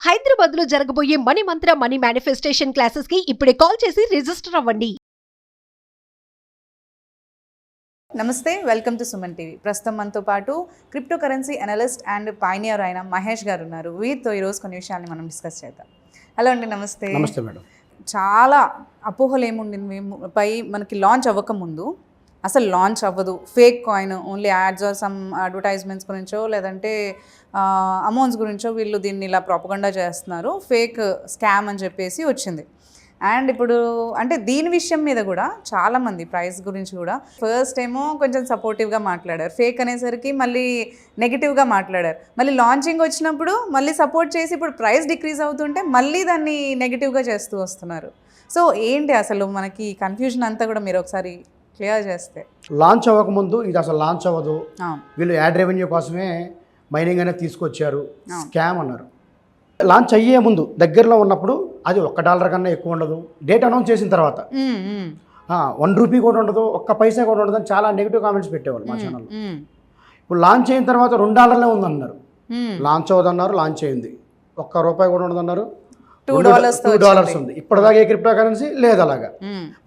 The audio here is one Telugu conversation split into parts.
హైదరాబాద్ లో జరగబోయే మనీ మంత్ర మనీ మేనిఫెస్టేషన్ క్లాసెస్ కి ఇప్పుడే కాల్ చేసి రిజిస్టర్ అవ్వండి. నమస్తే, వెల్కమ్ టు సుమన్ టీవీ. ప్రస్తుతం మనతో పాటు crypto currency analyst and pioneer అయిన మహేష్ గారు ఉన్నారు. వీరితో ఈరోజు కొన్ని విషయాల్ని మనం డిస్కస్ చేద్దాం. హలో అండి, నమస్తే. నమస్తే మేడం. చాలా అపోహలు ఏముండింది పై మనకి లాంచ్ అవ్వకముందు, అసలు లాంచ్ అవ్వదు, fake coin, only ads or some advertisements గురించో లేదంటే అమౌంట్స్ గురించో వీళ్ళు దీన్ని ఇలా ప్రాపగండా చేస్తున్నారు, ఫేక్ స్కామ్ అని చెప్పేసి వచ్చింది. అండ్ ఇప్పుడు అంటే దీని విషయం మీద కూడా చాలామంది ప్రైస్ గురించి కూడా ఫస్ట్ ఏమో కొంచెం సపోర్టివ్గా మాట్లాడారు, ఫేక్ అనేసరికి మళ్ళీ నెగిటివ్గా మాట్లాడారు, మళ్ళీ లాంచింగ్ వచ్చినప్పుడు మళ్ళీ సపోర్ట్ చేసి ఇప్పుడు ప్రైస్ డిక్రీజ్ అవుతుంటే మళ్ళీ దాన్ని నెగిటివ్గా చేస్తూ వస్తున్నారు. సో ఏంటి అసలు మనకి కన్ఫ్యూజన్ అంతా కూడా మీరు ఒకసారి క్లియర్ చేస్తే. లాంచ్ అవ్వకముందు ఇది అసలు లాంచ్ అవ్వదు, వీళ్ళు యాడ్ రెవెన్యూ కోసమే మైనింగ్ అనేది తీసుకొచ్చారు, స్కామ్ అన్నారు. లాంచ్ అయ్యే ముందు దగ్గరలో ఉన్నప్పుడు అది $1 కన్నా ఎక్కువ ఉండదు, డేట్ అనౌన్స్ చేసిన తర్వాత ₹1 కూడా ఉండదు, ఒక్క పైసా కూడా ఉండదు అని చాలా నెగిటివ్ కామెంట్స్ పెట్టేవాళ్ళు మా ఛానల్లో. ఇప్పుడు లాంచ్ అయిన తర్వాత $2 ఉందన్నారు, లాంచ్ అవ్వదన్నారు, లాంచ్ అయింది, $1 కూడా ఉండదన్నారు, $2 ఉంది. ఇప్పటిదాకా ఏ క్రిప్టో కరెన్సీ లేదు అలాగా.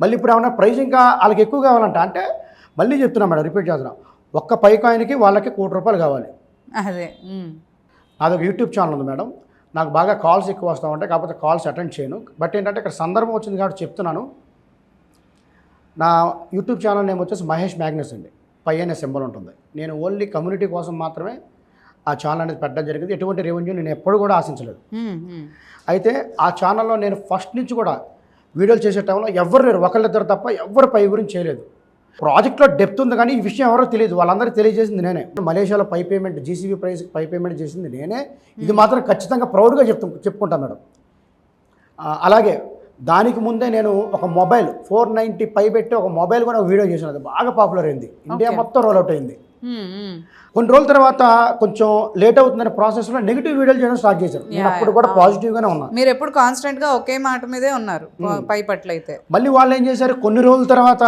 మళ్ళీ ఇప్పుడు ఏమన్నా ప్రైస్ ఇంకా వాళ్ళకి ఎక్కువ కావాలంట, అంటే మళ్ళీ చెప్తున్నాం మేడం, రిపీట్ చేస్తున్నాం, ఒక్క పై కాయిన్కి వాళ్ళకి ₹1 కావాలి. అదే అదొక యూట్యూబ్ ఛానల్ ఉంది మేడం, నాకు బాగా కాల్స్ ఎక్కువ వస్తూ ఉంటాయి, కాకపోతే కాల్స్ అటెండ్ చేయను. బట్ ఏంటంటే ఇక్కడ సందర్భం వచ్చింది కాబట్టి చెప్తున్నాను. నా యూట్యూబ్ ఛానల్ నేమ్ వచ్చేసి మహేష్ మ్యాగ్నస్ అండి, పై అనే సింబల్ ఉంటుంది. నేను ఓన్లీ కమ్యూనిటీ కోసం మాత్రమే ఆ ఛానల్ అనేది పెట్టడం జరిగింది. ఎటువంటి రెవెన్యూ నేను ఎప్పుడు కూడా ఆశించలేదు. అయితే ఆ ఛానల్లో నేను ఫస్ట్ నుంచి కూడా వీడియోలు చేసే టైంలో ఎవరు లేరు, ఒకళ్ళిద్దరు తప్ప ఎవరు పై గురించి చేయలేదు. ప్రాజెక్ట్లో డెప్త్ ఉంది కానీ ఈ విషయం ఎవరో తెలియదు, వాళ్ళందరికీ తెలియజేసింది నేనే. మలేషియాలో పై పేమెంట్, జీసీబీ ప్రైస్ పై పేమెంట్ చేసింది నేనే. ఇది మాత్రం ఖచ్చితంగా ప్రౌడ్గా చెప్పుకుంటాను మేడం. అలాగే దానికి ముందే నేను ఒక మొబైల్ 490 పై పెట్టి ఒక మొబైల్ కూడా ఒక వీడియో చేశాను, అది బాగా పాపులర్ అయింది, ఇండియా మొత్తం రోల్అవుట్ అయింది. కొన్ని రోజుల తర్వాత కొంచెం లేట్ అవుతుందనే ప్రాసెస్లో నెగిటివ్ వీడియోలు చేయడం స్టార్ట్ చేశారు. నేను అప్పుడు కూడా పాజిటివ్గానే ఉన్నాను. మీరు ఎప్పుడు కాన్స్టెంట్గా ఒకే మాట మీదే ఉన్నారు పై పట్ల అయితే. మళ్ళీ వాళ్ళు ఏం చేశారు, కొన్ని రోజుల తర్వాత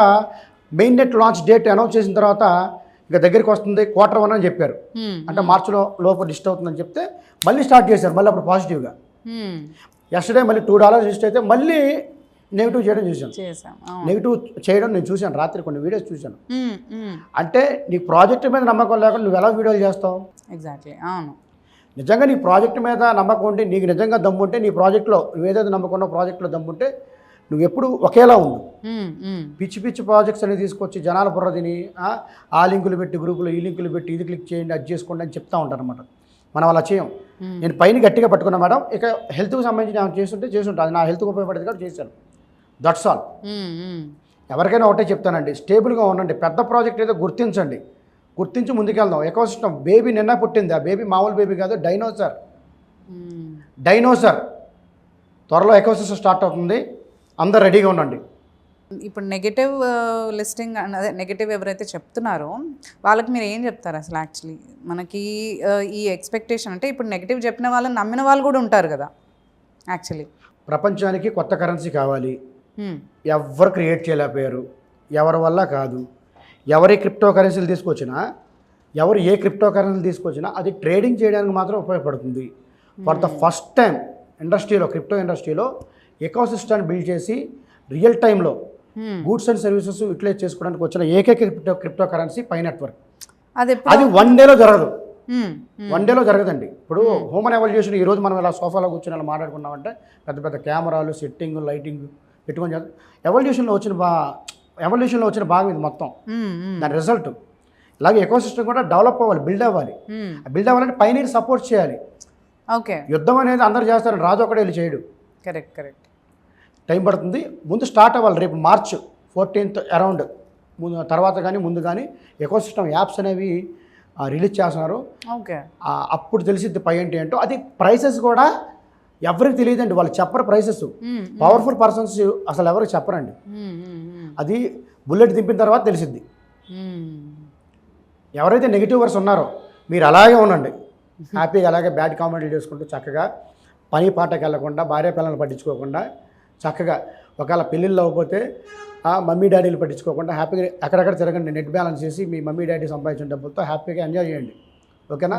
main net launch date announce చేసిన తర్వాత ఇక దగ్గరికి వస్తుంది Q1 అని చెప్పారు, అంటే మార్చిలో లోపు లిస్ట్ అవుతుందని చెప్తే మళ్ళీ స్టార్ట్ చేశారు. మళ్ళీ అప్పుడు పాజిటివ్గా ఎస్టర్డే మళ్ళీ $2 లిస్ట్ అయితే మళ్ళీ నెగిటివ్ చేయడం చూశాను. నెగిటివ్ చేయడం నేను చూశాను, రాత్రి కొన్ని వీడియోస్ చూశాను. అంటే నీ ప్రాజెక్ట్ మీద నమ్మకం లేకుండా నువ్వు ఎలా వీడియోలు చేస్తావు? ఎగ్జాక్ట్లీ, అవును. నిజంగా నీ ప్రాజెక్ట్ మీద నమ్మకం ఉంటే, నీకు నిజంగా దమ్ముంటే, నీ ప్రాజెక్ట్లో నువ్వు ఏదైతే నమ్మకున్న ప్రాజెక్ట్లో దమ్ముంటే నువ్వు ఎప్పుడు ఒకేలా ఉండు. పిచ్చి పిచ్చి ప్రాజెక్ట్స్ అనేది తీసుకొచ్చి జనాల బుర్ర తిని ఆ లింకులు పెట్టి గ్రూపులో ఈ లింకులు పెట్టి ఇది క్లిక్ చేయండి, అది చేసుకోండి అని చెప్తా ఉంటారు అనమాట. మనం అలా చేయం. నేను పైన గట్టిగా పట్టుకున్నా మేడం, ఇక హెల్త్కి సంబంధించి నేను చేస్తుంటే అది నా హెల్త్కి ఉపయోగపడేది కాబట్టి చేశాను. That's all. ఎవరికైనా ఒకటే చెప్తానండి, స్టేబుల్గా ఉండండి. పెద్ద ప్రాజెక్ట్ ఏదో గుర్తించండి, గుర్తించి ముందుకెళ్దాం. ఎకోసిస్టమ్ బేబీ నిన్న పుట్టింది, ఆ బేబీ మామూలు బేబీ కాదు, డైనోసార్. త్వరలో ఎకోసిస్టమ్ స్టార్ట్ అవుతుంది, అందరు రెడీగా ఉండండి. ఇప్పుడు నెగటివ్ లిస్టింగ్ అదే నెగటివ్ ఎవరైతే చెప్తున్నారో వాళ్ళకి మీరు ఏం చెప్తారు అసలు? యాక్చువల్లీ మనకి ఈ ఎక్స్పెక్టేషన్ అంటే ఇప్పుడు నెగటివ్ చెప్పిన వాళ్ళని నమ్మిన వాళ్ళు కూడా ఉంటారు కదా. యాక్చువల్లీ ప్రపంచానికి కొత్త కరెన్సీ కావాలి, ఎవరు క్రియేట్ చేయలేకపోయారు, ఎవరి వల్ల కాదు. ఎవరి క్రిప్టో కరెన్సీలు తీసుకొచ్చినా, ఎవరు ఏ క్రిప్టో కరెన్సీలు తీసుకొచ్చినా అది ట్రేడింగ్ చేయడానికి మాత్రం ఉపయోగపడుతుంది. ఫర్ ద ఫస్ట్ టైం ఇండస్ట్రీలో, క్రిప్టో ఇండస్ట్రీలో ఎకోసిస్టమ్ బిల్డ్ చేసి రియల్ టైంలో గూడ్స్ అండ్ సర్వీసెస్ యూటిలైజ్ చేసుకోవడానికి వచ్చిన ఏకైక క్రిప్టో కరెన్సీ పై నెట్వర్క్. అది 1 డేలో జరగదు, 1 డేలో జరగదండి. ఇప్పుడు హ్యూమన్ ఎవల్యూషన్ ఈరోజు మనం ఇలా సోఫాలో కూర్చొని అలా మాట్లాడుకున్నామంటే పెద్ద పెద్ద కెమెరాలు, సెట్టింగ్, లైటింగ్ పెట్టుకొని ఎవల్యూషన్లో వచ్చిన భాగం ఇది మొత్తం, దాని రిజల్ట్. ఇలాగే ఎకోసిస్టమ్ కూడా డెవలప్ అవ్వాలి, బిల్డ్ అవ్వాలి. బిల్డ్ అవ్వాలంటే పైన సపోర్ట్ చేయాలి. ఓకే, యుద్ధం అనేది అందరు చేస్తారు, రాజు ఒకడే వెళ్ళి చేయడు. కరెక్ట్. టైం పడుతుంది, ముందు స్టార్ట్ అవ్వాలి. రేపు March 14th అరౌండ్ తర్వాత కానీ ముందు కానీ ఎకోసిస్టమ్ యాప్స్ అనేవి రిలీజ్ చేస్తున్నారు. ఓకే, అప్పుడు తెలిసిద్ది పై అంటే ఏంటో. అది ప్రైసెస్ కూడా ఎవరికి తెలియదండి, వాళ్ళు చెప్పరు ప్రైసెస్. పవర్ఫుల్ పర్సన్స్ అసలు ఎవరికి చెప్పరండి, అది బుల్లెట్ దింపిన తర్వాత తెలిసిద్ది. ఎవరైతే నెగిటివ్ వర్స్ ఉన్నారో మీరు అలాగే ఉండండి, హ్యాపీగా అలాగే బ్యాడ్ కామెంట్లు చేసుకుంటూ చక్కగా పని పాటకి వెళ్ళకుండా, భార్య పిల్లల్ని పట్టించుకోకుండా చక్కగా, ఒకవేళ పెళ్ళిళ్ళు అవ్వకపోతే మమ్మీ డాడీలు పట్టించుకోకుండా హ్యాపీగా ఎక్కడెక్కడ తిరగండి. నెట్ బ్యాలెన్స్ చేసి మీ మమ్మీ డాడీ సంపాదించిన డబ్బులతో హ్యాపీగా ఎంజాయ్ చేయండి. ఓకేనా?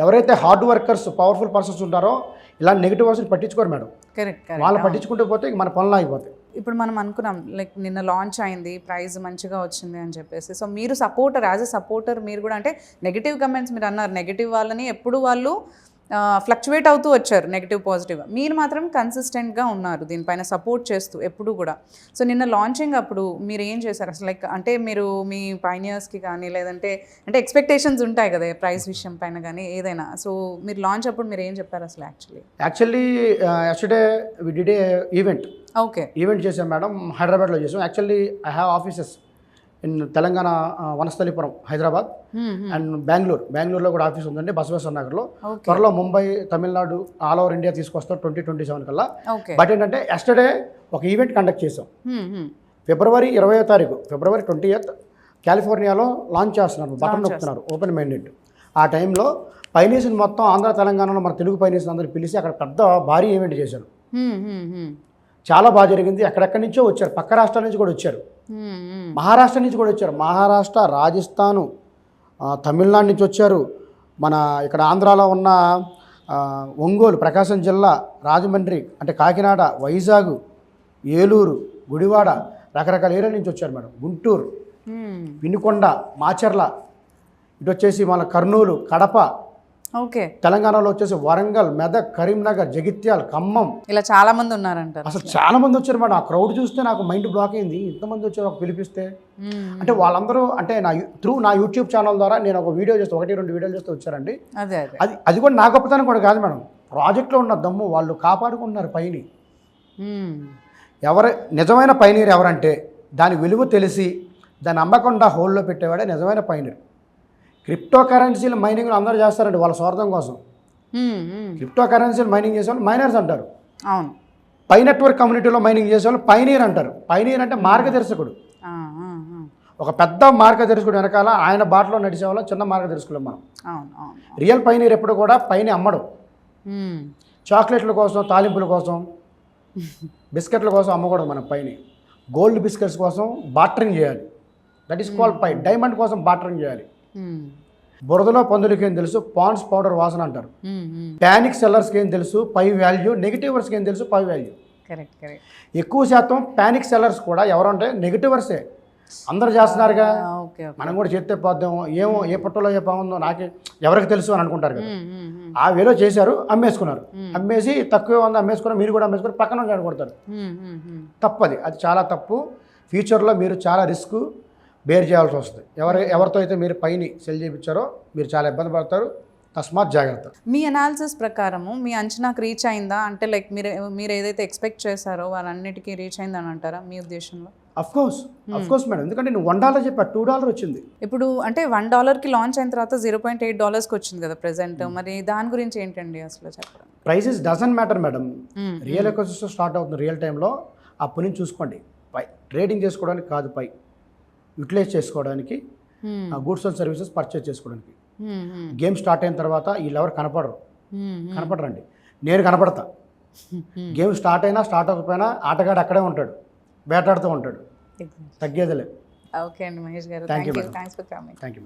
ఎవరైతే హార్డ్ వర్కర్స్ పవర్ఫుల్ పర్సన్స్ ఉంటారో ఇలాంటి నెగిటివ్ వర్డ్స్ని పట్టించుకోరు మేడం. కరెక్ట్ వాళ్ళు పట్టించుకుంటూ పోతే ఇంక మన పనులు ఆగిపోతాయి. ఇప్పుడు మనం అనుకున్నాం లైక్ నిన్న లాంచ్ అయింది, ప్రైజ్ మంచిగా వచ్చింది అని చెప్పేసి. సో మీరు సపోర్టర్, యాజ్ ఎ సపోర్టర్ మీరు కూడా, అంటే నెగిటివ్ కమెంట్స్ మీరు అన్నారు, నెగిటివ్ వాళ్ళని ఎప్పుడు వాళ్ళు ఫ్లక్చువేట్ అవుతూ వచ్చారు, నెగిటివ్ పాజిటివ్. మీరు మాత్రం కన్సిస్టెంట్గా ఉన్నారు దీనిపైన సపోర్ట్ చేస్తూ ఎప్పుడు కూడా. సో నిన్న లాంచింగ్ అప్పుడు మీరు ఏం చేశారు అసలు? లైక్ అంటే మీరు మీ పైనియర్స్కి కానీ లేదంటే అంటే ఎక్స్పెక్టేషన్స్ ఉంటాయి కదా ప్రైస్ విషయం పైన కానీ ఏదైనా. సో మీరు లాంచ్ అప్పుడు మీరు ఏం చెప్పారు అసలు? Actually yesterday we did a event చేసాం మేడం, హైదరాబాద్లో చేసాం. Actually I have offices in Telangana, Vanasthalipuram, Hyderabad and బెంగళూరులో కూడా ఆఫీస్ ఉందండి, బసవేశ్వర నగర్లో. త్వరలో Mumbai, Tamil Nadu, all over India తీసుకొస్తాం 2027 కల్లా. బట్ ఏంటంటే యస్టర్డే ఒక ఈవెంట్ కండక్ట్ చేసాం. ఫిబ్రవరి 20వ తారీఖు, ఫిబ్రవరి 20th కాలిఫోర్నియాలో లాంచ్ చేస్తున్నారు, బటన్ నొక్కుతున్నారు, ఓపెన్ మైండెడ్. ఆ టైంలో పైనీస్ని మొత్తం ఆంధ్ర తెలంగాణలో మన తెలుగు పైనీస్ని అందరూ పిలిచి అక్కడ పెద్ద భారీ ఈవెంట్ చేశారు. చాలా బాగా జరిగింది. ఎక్కడెక్కడి నుంచో వచ్చారు, పక్క రాష్ట్రాల నుంచి కూడా వచ్చారు, మహారాష్ట్ర నుంచి కూడా వచ్చారు. మహారాష్ట్ర, రాజస్థాను, తమిళనాడు నుంచి వచ్చారు. మన ఇక్కడ ఆంధ్రాలో ఉన్న ఒంగోలు, ప్రకాశం జిల్లా, రాజమండ్రి అంటే కాకినాడ, వైజాగ్, ఏలూరు, గుడివాడ, రకరకాల ఏరియా నుంచి వచ్చారు మేడం. గుంటూరు, వినుకొండ, మాచర్ల, ఇటు వచ్చేసి మన కర్నూలు, కడప, తెలంగాణలో వచ్చేసి వరంగల్, మెదక్, కరీంనగర్, జగిత్యాల, ఖమ్మం, ఇలా చాలా మంది ఉన్నారంట. అసలు చాలా మంది వచ్చారు మేడం. ఆ క్రౌడ్ చూస్తే నాకు మైండ్ బ్లాక్ అయింది. ఇంతమంది వచ్చారు ఒక పిలిపిస్తే. అంటే వాళ్ళందరూ అంటే నా యూట్యూబ్ ఛానల్ ద్వారా నేను ఒక వీడియో చేస్తే 1-2 వీడియోలు చేస్తే వచ్చారండి. అది కూడా నా గొప్పతనం కూడా కాదు మేడం, ప్రాజెక్ట్లో ఉన్న దమ్ము. వాళ్ళు కాపాడుకుంటున్నారు పైని. నిజమైన పైనీర్ ఎవరంటే దాని విలువ తెలిసి దాన్ని అమ్మకుండా హోల్లో పెట్టేవాడే నిజమైన పైనీర్. క్రిప్టో కరెన్సీలు మైనింగ్లు అందరూ చేస్తారండి వాళ్ళ స్వార్థం కోసం. క్రిప్టో కరెన్సీలు మైనింగ్ చేసేవాళ్ళు మైనర్స్ అంటారు. అవును. పై నెట్వర్క్ కమ్యూనిటీలో మైనింగ్ చేసేవాళ్ళు పైనీర్ అంటారు. పైనీర్ అంటే మార్గదర్శకుడు. ఒక పెద్ద మార్గదర్శకుడు వెనకాల ఆయన బాటలో నడిచేవాళ్ళం చిన్న మార్గదర్శకులు మనం. రియల్ పైనీర్ ఎప్పుడు కూడా పైన అమ్మడు. చాక్లెట్ల కోసం, తాలింపుల కోసం, బిస్కెట్ల కోసం అమ్మకూడదు మనం పైన. గోల్డ్ బిస్కెట్స్ కోసం బాటరింగ్ చేయాలి. That is called pie. Diamond కోసం బాటరింగ్ చేయాలి. బురదలో పందులకి ఏం తెలుసు, పాండ్స్ పౌడర్ వాసన అంటారు. ప్యానిక్ సెల్లర్స్కి ఏం తెలుసు, పై వాల్యూ. నెగిటివర్స్కి ఏం తెలుసు, పై వాల్యూ. ఎక్కువ శాతం ప్యానిక్ సెల్లర్స్ కూడా ఎవరంటే నెగిటివర్సే. అందరు చేస్తున్నారుగా, మనం కూడా చేస్తే పోద్దాము, ఏమో ఏ పుట్టలో ఏ పాముందో నాకే ఎవరికి తెలుసు అని అనుకుంటారు కదా. ఆ వేలో చేశారు, అమ్మేసుకున్నారు. అమ్మేసి తక్కువ ఉంది అమ్మేసుకున్నారు, మీరు కూడా అమ్మేసుకుని పక్కన కొడతారు. తప్పది, అది చాలా తప్పు. ఫ్యూచర్లో మీరు చాలా రిస్క్ బేర్ చేయాల్సి వస్తుంది. ఎవరితో అయితే మీరు పైని సెల్ చేయించారో మీరు చాలా ఇబ్బంది పడతారు. తస్మాత్ జాగ్రత్త. మీ అనాలిసిస్ ప్రకారము మీ అంచనాకు రీచ్ అయిందా? అంటే లైక్ మీరు ఏదైతే ఎక్స్పెక్ట్ చేశారో వాళ్ళన్నిటికీ రీచ్ అయిందని అంటారా మీ ఉద్దేశంలో? అఫ్ కోర్స్ మేడం, ఎందుకంటే నువ్వు $1 చెప్పా, $2 వచ్చింది. ఇప్పుడు అంటే $1కి లాంచ్ అయిన తర్వాత $0.8కి వచ్చింది కదా ప్రెసెంట్. మరి దాని గురించి ఏంటండి అసలు చెప్పడం? Prices doesn't matter madam. Real ecosystem start అవుతుంది రియల్ టైంలో. అప్పటి నుంచి చూసుకోండి. పై ట్రేడింగ్ చేసుకోవడానికి కాదు, పై యూటిలైజ్ చేసుకోవడానికి, గూడ్స్ అండ్ సర్వీసెస్ పర్చేజ్ చేసుకోవడానికి. గేమ్ స్టార్ట్ అయిన తర్వాత వీళ్ళెవరు కనపడరండి. నేను కనపడతా. గేమ్ స్టార్ట్ అయినా స్టార్ట్ అవ్వకపోయినా ఆటగాడు అక్కడే ఉంటాడు, వేటాడుతూ ఉంటాడు, తగ్గేదిలే. ఓకే అండి మహేష్ గారు, thank you. Thanks for coming. Thank you.